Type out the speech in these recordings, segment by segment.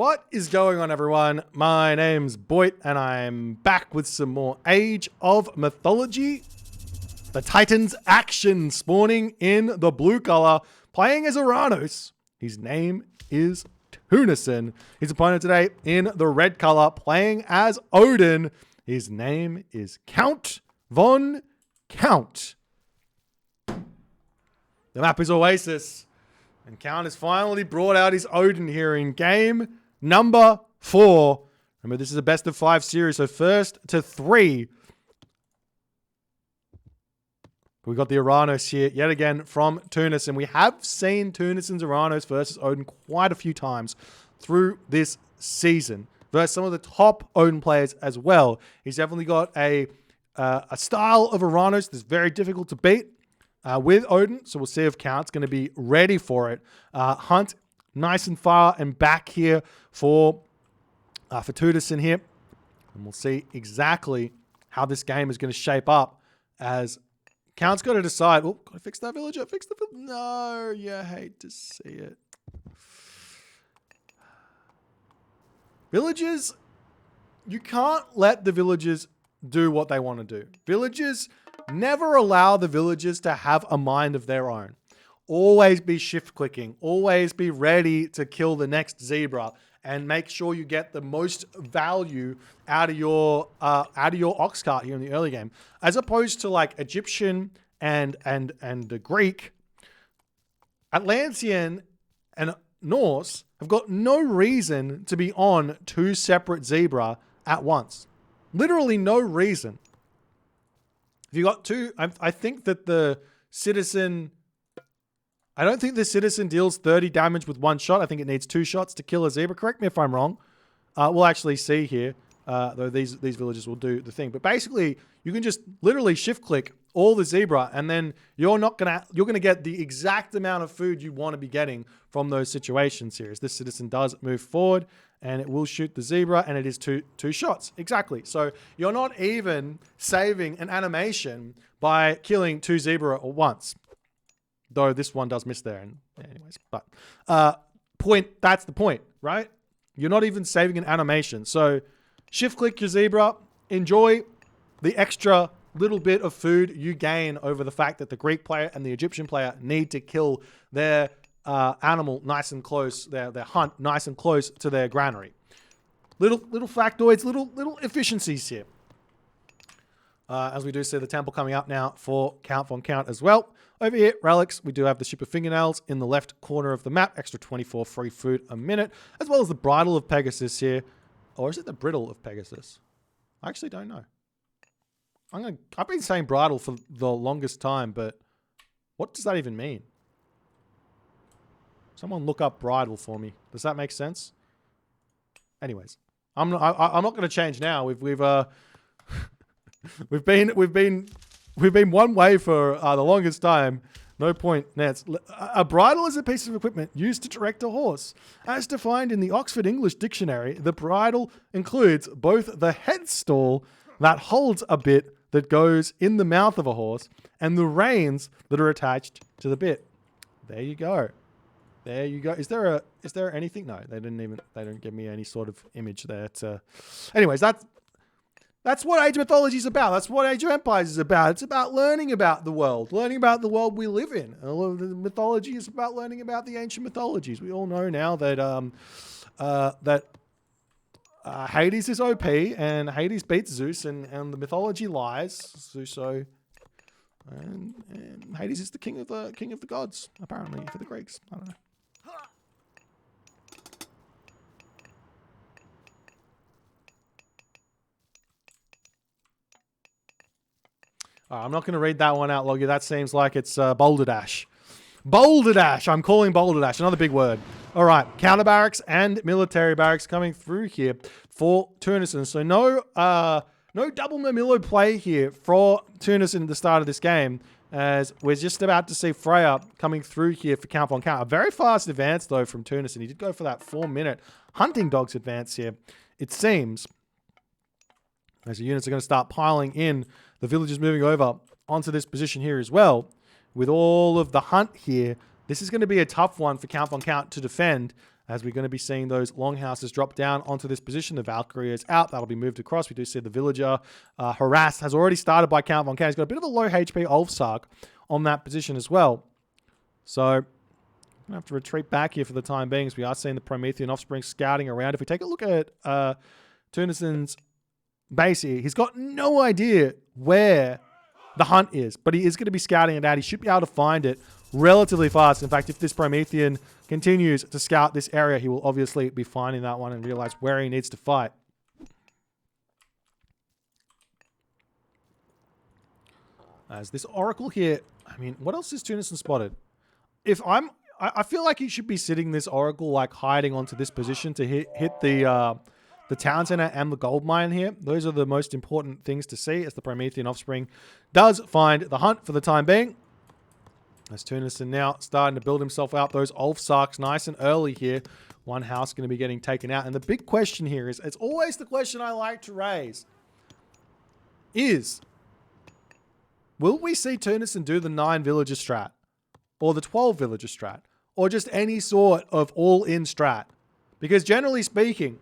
What is going on, everyone? My name's Boit, and I'm back with some more Age of Mythology. The Titans action spawning in the blue color, playing as Uranus. His name is Tunison. His opponent today in the red color, playing as Odin. His name is Count Von Count. The map is Oasis. And Count has finally brought out his Odin here in game number 4. Remember, this is a best of 5 series, so first to 3. We got the Uranus here yet again from Tunis, and we have seen Tunison's Uranus versus Odin quite a few times through this season versus some of the top Odin players as well. He's definitely got a style of Uranus that's very difficult to beat with Odin, so we'll see if Count's going to be ready for it. Hunt nice and far and back here for Tunison here, and we'll see exactly how this game is going to shape up as Count's got to decide. Oh, gotta fix that villager. Fix the villager. No, you hate to see it. Villagers, you can't let the villagers do what they want to do. Villagers, never allow the villagers to have a mind of their own. Always be shift clicking. Always be ready to kill the next zebra and make sure you get the most value out of your ox cart here in the early game, as opposed to like Egyptian and the Greek. Atlantean and Norse have got no reason to be on 2 separate zebra at once. Literally no reason. If you got 2, I think that the Citizen, I don't think the Citizen deals 30 damage with 1 shot. I think it needs 2 shots to kill a zebra. Correct me if I'm wrong. We'll actually see here, though these villagers will do the thing. But basically, you can just literally shift click all the zebra, and then you're gonna get the exact amount of food you want to be getting from those situations here. As this Citizen does move forward, and it will shoot the zebra, and it is two shots. Exactly. So you're not even saving an animation by killing 2 zebra at once. Though this one does miss there. And anyways, but that's the point, right? You're not even saving an animation. So shift click your zebra, enjoy the extra little bit of food you gain over the fact that the Greek player and the Egyptian player need to kill their animal nice and close, their hunt nice and close to their granary. Little factoids, little efficiencies here. As we do see the temple coming up now for Count Von Count as well. Over here, relics, we do have the Ship of Fingernails in the left corner of the map. Extra 24 free food a minute. As well as the Bridle of Pegasus here. Or is it the Bridle of Pegasus? I actually don't know. I've been saying bridle for the longest time, but what does that even mean? Someone look up bridle for me. Does that make sense? Anyways, I'm not going to change now. We've been one way for the longest time. No point. Nets. A bridle is a piece of equipment used to direct a horse. As defined in the Oxford English Dictionary, the bridle includes both the headstall that holds a bit that goes in the mouth of a horse and the reins that are attached to the bit. There you go. There you go. Is there anything? No, they didn't give me any sort of image there. Anyways, that's what Age of Mythology is about. That's what Age of Empires is about. It's about learning about the world we live in. The mythology is about learning about the ancient mythologies. We all know now that Hades is OP and Hades beats Zeus, and the mythology lies. So, and Hades is the king of the gods, apparently, for the Greeks. I don't know. I'm not going to read that one out, Loggy. That seems like it's Boulder Dash. Boulder Dash. I'm calling Boulder Dash. Another big word. All right. Counter barracks and military barracks coming through here for Tunison. So no double Mamilo play here for Tunison at the start of this game, as we're just about to see Freya coming through here for Count Von Count. A very fast advance, though, from Tunison. He did go for that 4-minute hunting dogs advance here, it seems. As the units are going to start piling in, the villagers moving over onto this position here as well. With all of the hunt here, this is going to be a tough one for Count Von Count to defend, as we're going to be seeing those longhouses drop down onto this position. The Valkyrie is out. That'll be moved across. We do see the villager harassed. Has already started by Count Von Count. He's got a bit of a low HP Ulfsark on that position as well. So I'm going to have to retreat back here for the time being, as we are seeing the Promethean Offspring scouting around. If we take a look at Tunison's base here, he's got no idea where the hunt is, but he is going to be scouting it out. He should be able to find it relatively fast. In fact, if this Promethean continues to scout this area, he will obviously be finding that one and realize where he needs to fight. As this Oracle here, I mean, what else is Tunison spotted? I feel like he should be sitting this Oracle, like hiding onto this position to hit the town center and the gold mine here. Those are the most important things to see, as the Promethean Offspring does find the hunt for the time being. As Tunison now starting to build himself out. Those Ulfsarks nice and early here. One house going to be getting taken out. And the big question here is, it's always the question I like to raise, is, will we see Tunison do the 9 villager strat? Or the 12 villager strat? Or just any sort of all-in strat? Because generally speaking,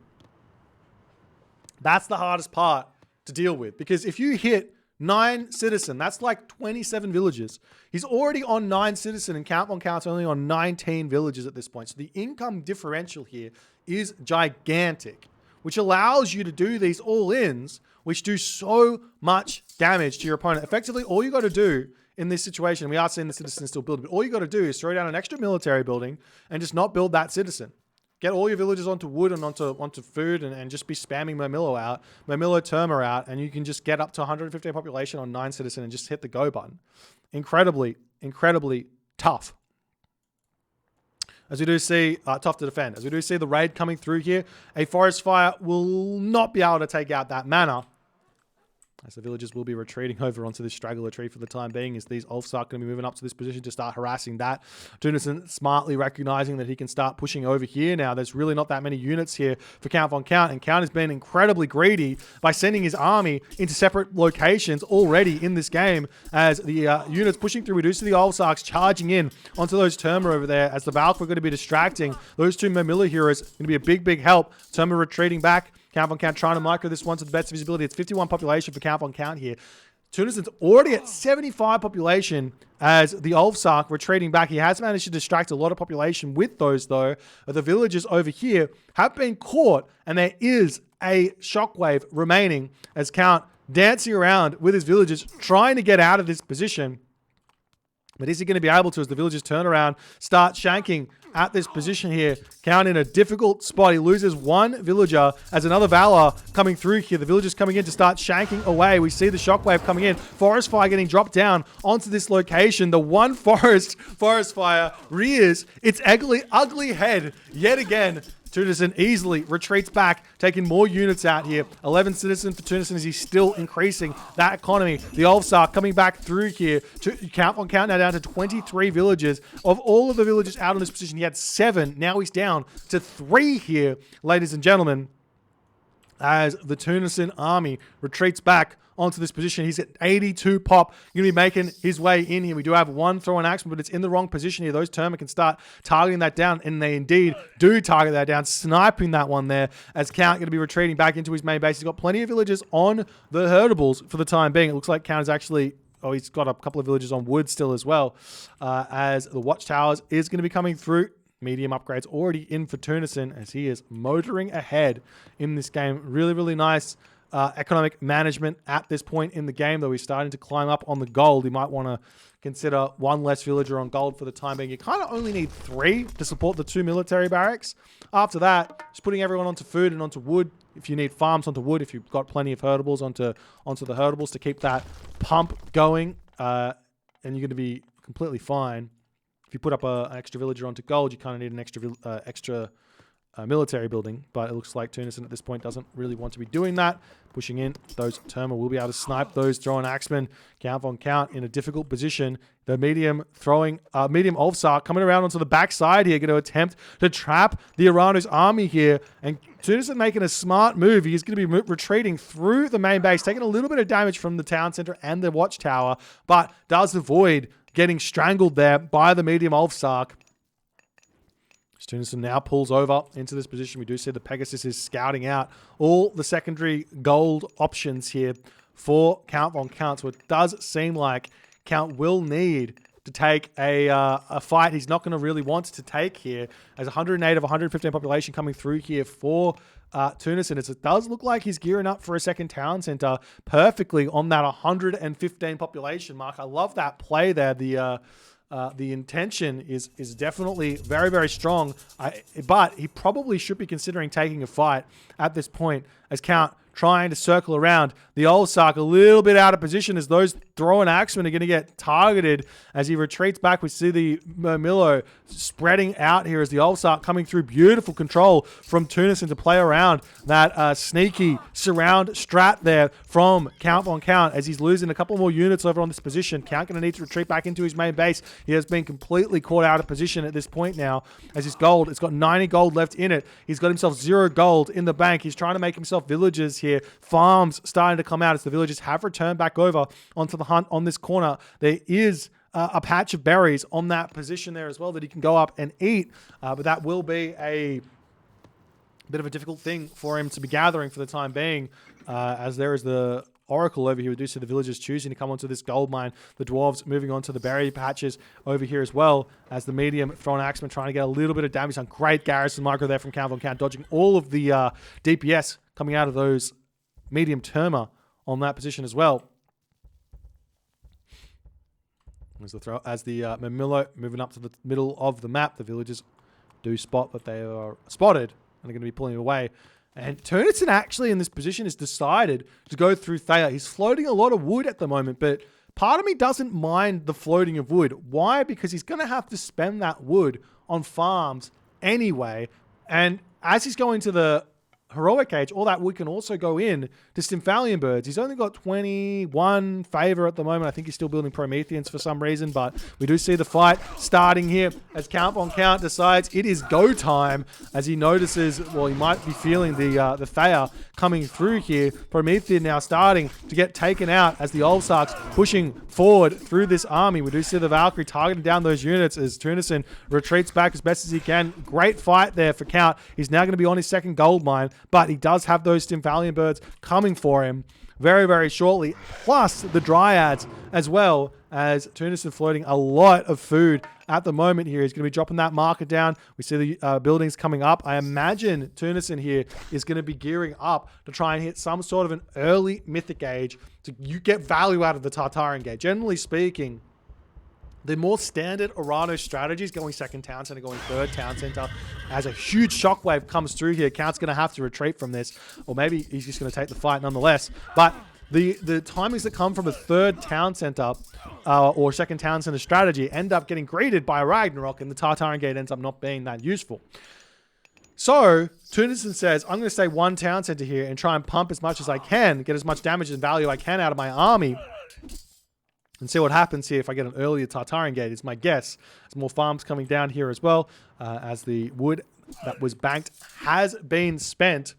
that's the hardest part to deal with. Because if you hit 9 citizen, that's like 27 villages. He's already on 9 citizen, and Count Von Count's only on 19 villages at this point. So the income differential here is gigantic, which allows you to do these all-ins, which do so much damage to your opponent. Effectively, all you got to do in this situation, we are seeing the citizen still build, but all you got to do is throw down an extra military building and just not build that citizen. Get all your villagers onto wood and onto food, and just be spamming Murmillo out, Murmillo Terma out, and you can just get up to 150 population on 9 citizen and just hit the go button. Incredibly, incredibly tough. As we do see, tough to defend. As we do see the raid coming through here, a forest fire will not be able to take out that manor, as the villagers will be retreating over onto this straggler tree for the time being, as these Ulfs are going to be moving up to this position to start harassing that. Tunison smartly recognizing that he can start pushing over here now. There's really not that many units here for Count Von Count, and Count has been incredibly greedy by sending his army into separate locations already in this game, as the units pushing through. We do see the Ulfsarks charging in onto those Terma over there, as the Valk are going to be distracting those 2 Murmillo heroes. Going to be a big, big help. Terma retreating back. Count Von Count trying to micro this one to the best of his ability. It's 51 population for Count Von Count here. Tunison's already at 75 population, as the Ulfsark retreating back. He has managed to distract a lot of population with those, though. The villagers over here have been caught, and there is a shockwave remaining, as Count dancing around with his villagers, trying to get out of this position. But is he going to be able to, as the villagers turn around, start shanking at this position here? Count in a difficult spot. He loses 1 villager, as another Valor coming through here. The villagers coming in to start shanking away. We see the shockwave coming in. Forest fire getting dropped down onto this location. The one forest fire rears its ugly head yet again. Tunison easily retreats back, taking more units out here. 11 citizens for Tunison, as he's still increasing that economy. The Ulfsark coming back through here. Count Von Count now down to 23 villagers. Of all of the villagers out on this position, he had 7. Now he's down to 3 here, ladies and gentlemen, as the Tunison army retreats back onto this position. He's at 82 pop. Going to be making his way in here. We do have 1 throw and axeman, but it's in the wrong position here. Those Terma can start targeting that down, and they indeed do target that down, sniping that one there, as Count going to be retreating back into his main base. He's got plenty of villagers on the herdables for the time being. It looks like Count is actually... Oh, he's got a couple of villagers on wood still as well, as the watchtowers is going to be coming through. Medium upgrades already in for Tunison, as he is motoring ahead in this game. Really, really nice economic management at this point in the game, though he's starting to climb up on the gold. He might want to consider 1 less villager on gold for the time being. You kind of only need 3 to support the 2 military barracks. After that, just putting everyone onto food and onto wood. If you need farms, onto wood. If you've got plenty of herdables, onto the herdables to keep that pump going, and you're going to be completely fine. If you put up an extra villager onto gold, you kind of need an extra military building, but it looks like Tunison at this point doesn't really want to be doing that. Pushing in, those Terma will be able to snipe those throwing axemen. Count Von Count in a difficult position. The medium Ulfsark coming around onto the backside here, going to attempt to trap the Arano's army here. And Tunison making a smart move. He's going to be retreating through the main base, taking a little bit of damage from the town center and the watchtower, but does avoid getting strangled there by the medium Ulfsark. Tunison now pulls over into this position. We do see the Pegasus is scouting out all the secondary gold options here for Count Von Count. So it does seem like Count will need to take a fight he's not going to really want to take here. As 108 of 115 population coming through here for Tunison. It does look like he's gearing up for a second town center perfectly on that 115 population mark. I love that play there. The intention is definitely very, very strong, but he probably should be considering taking a fight at this point as Count trying to circle around. The Ulfsark a little bit out of position as those throwing axemen are going to get targeted as he retreats back. We see the Murmillo spreading out here as the Ulfsark coming through. Beautiful control from Tunison to play around that sneaky surround strat there from Count Von Count as he's losing a couple more units over on this position. Count going to need to retreat back into his main base. He has been completely caught out of position at this point now as his gold, it's got 90 gold left in it. He's got himself 0 gold in the bank. He's trying to make himself villages here. Farms starting to come out as the villagers have returned back over onto the hunt on this corner. There is a patch of berries on that position there as well that he can go up and eat, but that will be a bit of a difficult thing for him to be gathering for the time being, as there is the Oracle over here. We do see the villagers choosing to come onto this gold mine. The dwarves moving on to the berry patches over here as well, as the medium throwing axeman trying to get a little bit of damage on. Great garrison micro there from Count Von Count, dodging all of the DPS coming out of those medium terma on that position as well. As the Murmillo moving up to the middle of the map, the villagers do spot that they are spotted and are going to be pulling away. And Tunison actually in this position has decided to go through Thea. He's floating a lot of wood at the moment, but part of me doesn't mind the floating of wood. Why? Because he's going to have to spend that wood on farms anyway. And as he's going to the heroic age, all that wood can also go in to Stymphalian birds. He's only got 21 favor at the moment. I think he's still building Prometheans for some reason, but we do see the fight starting here as Count Von Count decides it is go time as he notices, well, he might be feeling the Thea coming through here. Promethean now starting to get taken out as the Ulfsarks pushing forward through this army. We do see the Valkyrie targeting down those units as Tunison retreats back as best as he can. Great fight there for Count. He's now going to be on his second gold mine, but he does have those Stymphalian birds coming for him very, very shortly, plus the Dryads as well, as Tunison floating a lot of food at the moment here. He's going to be dropping that marker down. We see the buildings coming up. I imagine Tunison here is going to be gearing up to try and hit some sort of an early Mythic Age to get value out of the Tartarian Gate. Generally speaking, the more standard Orano strategies, going second town center, going third town center, as a huge shockwave comes through here, Count's going to have to retreat from this, or maybe he's just going to take the fight nonetheless. But the timings that come from a third town center or second town center strategy end up getting greeted by a Ragnarok, and the Tartarian Gate ends up not being that useful. So Tunison says, I'm going to stay one town center here and try and pump as much as I can, get as much damage and value I can out of my army, and see what happens here if I get an earlier Tartarian Gate, is my guess. There's more farms coming down here as well, as the wood that was banked has been spent.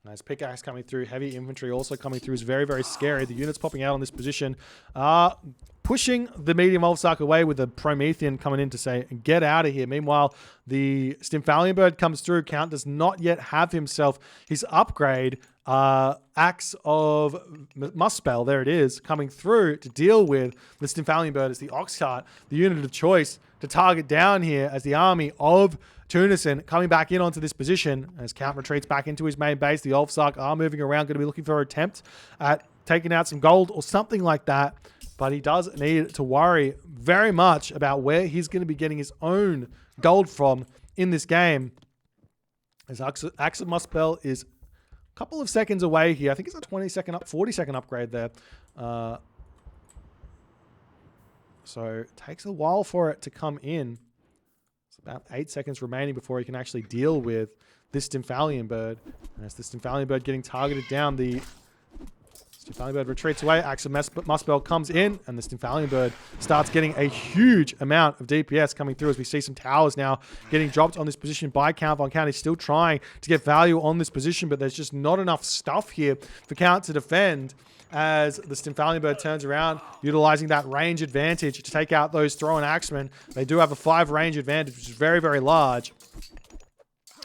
As pickaxe coming through, heavy infantry also coming through is very, very scary. The units popping out on this position are pushing the medium Ulfsark away, with the Promethean coming in to say, get out of here. Meanwhile, the Stymphalian bird comes through. Count does not yet have himself his upgrade. Axe of Muspel, there it is, coming through to deal with the Stymphalian bird as the ox cart, the unit of choice to target down here as the army of Tunison coming back in onto this position as Count retreats back into his main base. The Ulfsark are moving around, going to be looking for an attempt at taking out some gold or something like that, but he does need to worry very much about where he's going to be getting his own gold from in this game, as Axe of Muspel is couple of seconds away here. I think it's a 40-second upgrade there. So it takes a while for it to come in. It's about 8 seconds remaining before he can actually deal with this Stymphalian bird. And as the Stymphalian bird getting targeted down, the Stymphalian Bird retreats away. Axel Muspel comes in, and the Stymphalian Bird starts getting a huge amount of DPS coming through as we see some towers now getting dropped on this position by Count Von Count. He's still trying to get value on this position, but there's just not enough stuff here for Count to defend as the Stymphalian Bird turns around, utilizing that range advantage to take out those thrown axemen. They do have a 5 range advantage, which is very, very large.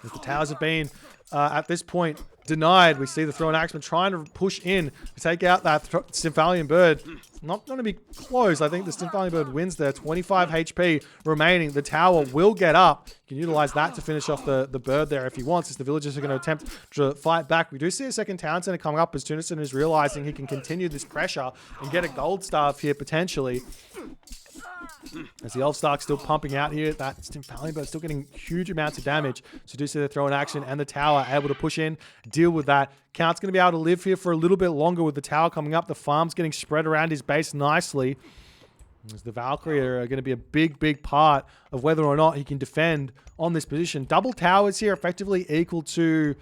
As the towers have been, at this point, denied. We see the thrown axeman trying to push in to take out that Stymphalian Bird. Not going to be close. I think the Stymphalian Bird wins there. 25 HP remaining. The tower will get up. You can utilize that to finish off the bird there if he wants, as the villagers are going to attempt to fight back. We do see a second town center coming up as Tunison is realizing he can continue this pressure and get a gold staff here potentially. As the Elfstark's still pumping out here, that Stymphalian Bird still getting huge amounts of damage. So do see the throw in action and the tower able to push in, deal with that. Count's going to be able to live here for a little bit longer with the tower coming up. The farm's getting spread around his base nicely. As the Valkyrie are going to be a big, big part of whether or not he can defend on this position. Double towers here effectively equal to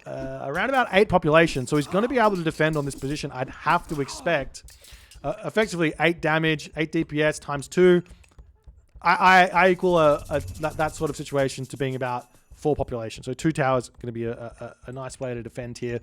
around about 8 population. So he's going to be able to defend on this position, I'd have to expect. Effectively 8 damage, 8 DPS times 2. I equal that sort of situation to being about 4 population. So 2 towers going to be a nice way to defend here,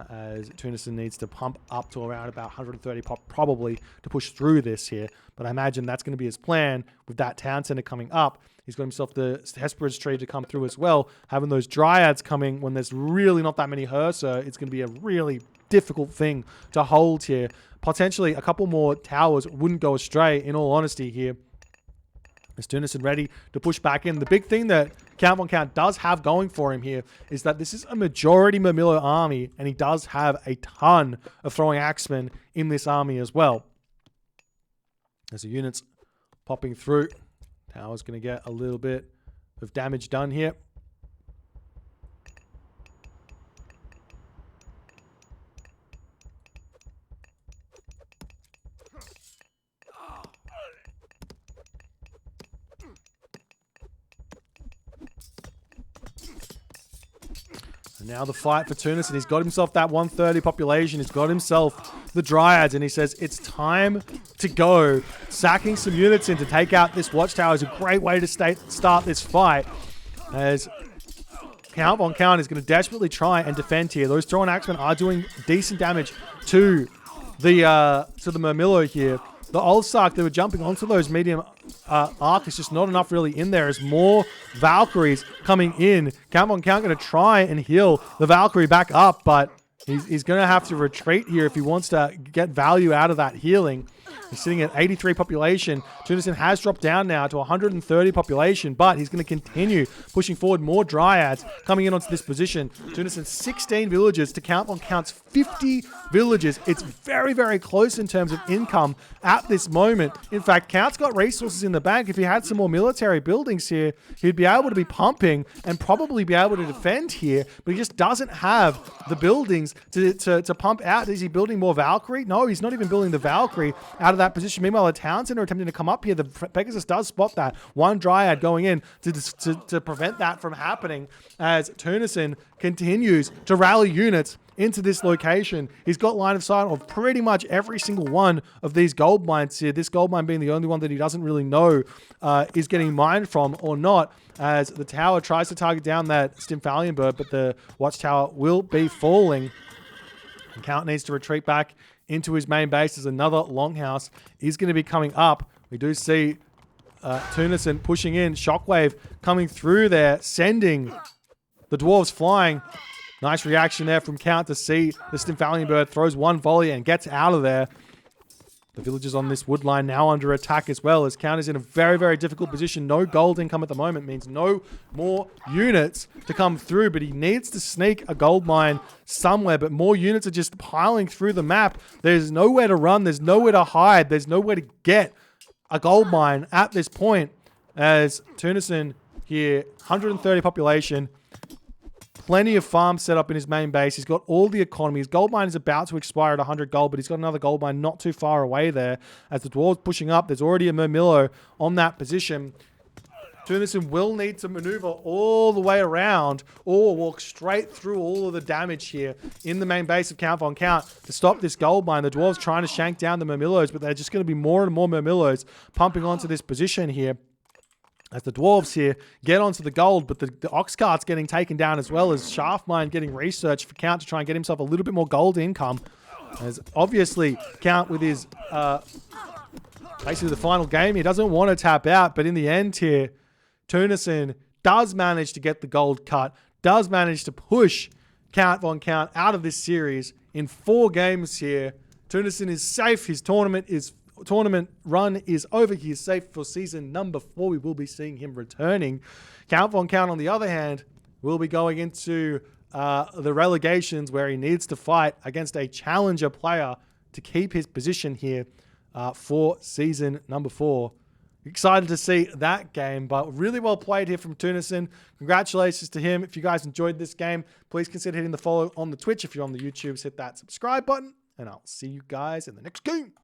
as Tunison needs to pump up to around about 130 pop probably to push through this here. But I imagine that's going to be his plan with that town center coming up. He's got himself the Hesperid's tree to come through as well. Having those Dryads coming when there's really not that many Hursa, it's going to be a really difficult thing to hold here. Potentially a couple more towers wouldn't go astray, in all honesty here. Is Tunison ready to push back in? The big thing that Count Von Count does have going for him here is that this is a majority Murmillo army, and he does have a ton of throwing axemen in this army as well. As the units popping through, Tower's going to get a little bit of damage done here. Now the fight for Tunison. He's got himself that 130 population. He's got himself the Dryads, and he says it's time to go. Sacking some units in to take out this watchtower is a great way to start this fight, as Count Von Count is going to desperately try and defend here. Those thrown axemen are doing decent damage to the Murmillo here. The Ulfstark, they were jumping onto those medium arc. It's just not enough really in there. As more Valkyries coming in. Count Von Count going to try and heal the Valkyrie back up, but he's going to have to retreat here if he wants to get value out of that healing. He's sitting at 83 population. Tunison has dropped down now to 130 population, but he's going to continue pushing forward. More Dryads coming in onto this position. Tunison 16 villages to Count Von Count's 50 villages. It's very, very close in terms of income at this moment. In fact, Count's got resources in the bank. If he had some more military buildings here, he'd be able to be pumping and probably be able to defend here, but he just doesn't have the buildings to pump out. Is he building more Valkyrie? No, he's not even building the Valkyrie out of that position. Meanwhile, the town center attempting to come up here. The Pegasus does spot that. One Dryad going in to prevent that from happening, as Tunison continues to rally units into this location. He's got line of sight of pretty much every single one of these gold mines here. This gold mine being the only one that he doesn't really know is getting mined from or not, as the tower tries to target down that Stymphalian Bird, but the watchtower will be falling. And Count needs to retreat back into his main base as another longhouse is going to be coming up. We do see Tunison pushing in. Shockwave coming through there, sending the dwarves flying. Nice reaction there from Count to see the Stymphalian Bird throws one volley and gets out of there. The villagers on this wood line now under attack as well, as Count is in a very, very difficult position. No gold income at the moment means no more units to come through, but he needs to sneak a gold mine somewhere, but more units are just piling through the map. There's nowhere to run. There's nowhere to hide. There's nowhere to get a gold mine at this point, as Tunison here, 130 population, plenty of farms set up in his main base. He's got all the economy. His gold mine is about to expire at 100 gold, but he's got another gold mine not too far away there. As the dwarves pushing up, there's already a Murmillo on that position. Tunison will need to maneuver all the way around or walk straight through all of the damage here in the main base of Count Von Count to stop this gold mine. The Dwarves trying to shank down the Murmillos, but they're just going to be more and more Murmillos pumping onto this position here as the Dwarves here get onto the gold, but the Ox Cart's getting taken down as well as Shaft Mine getting researched for Count to try and get himself a little bit more gold income. As obviously Count with his basically the final game, he doesn't want to tap out, but in the end here, Tunison does manage to get the gold cut, does manage to push Count Von Count out of this series in 4 games here. Tunison is safe. His tournament run is over. He is safe for season number 4. We will be seeing him returning. Count Von Count, on the other hand, will be going into the relegations where he needs to fight against a challenger player to keep his position here for season number 4. Excited to see that game, but really well played here from Tunison. Congratulations to him. If you guys enjoyed this game, please consider hitting the follow on the Twitch. If you're on the YouTube, hit that subscribe button, and I'll see you guys in the next game.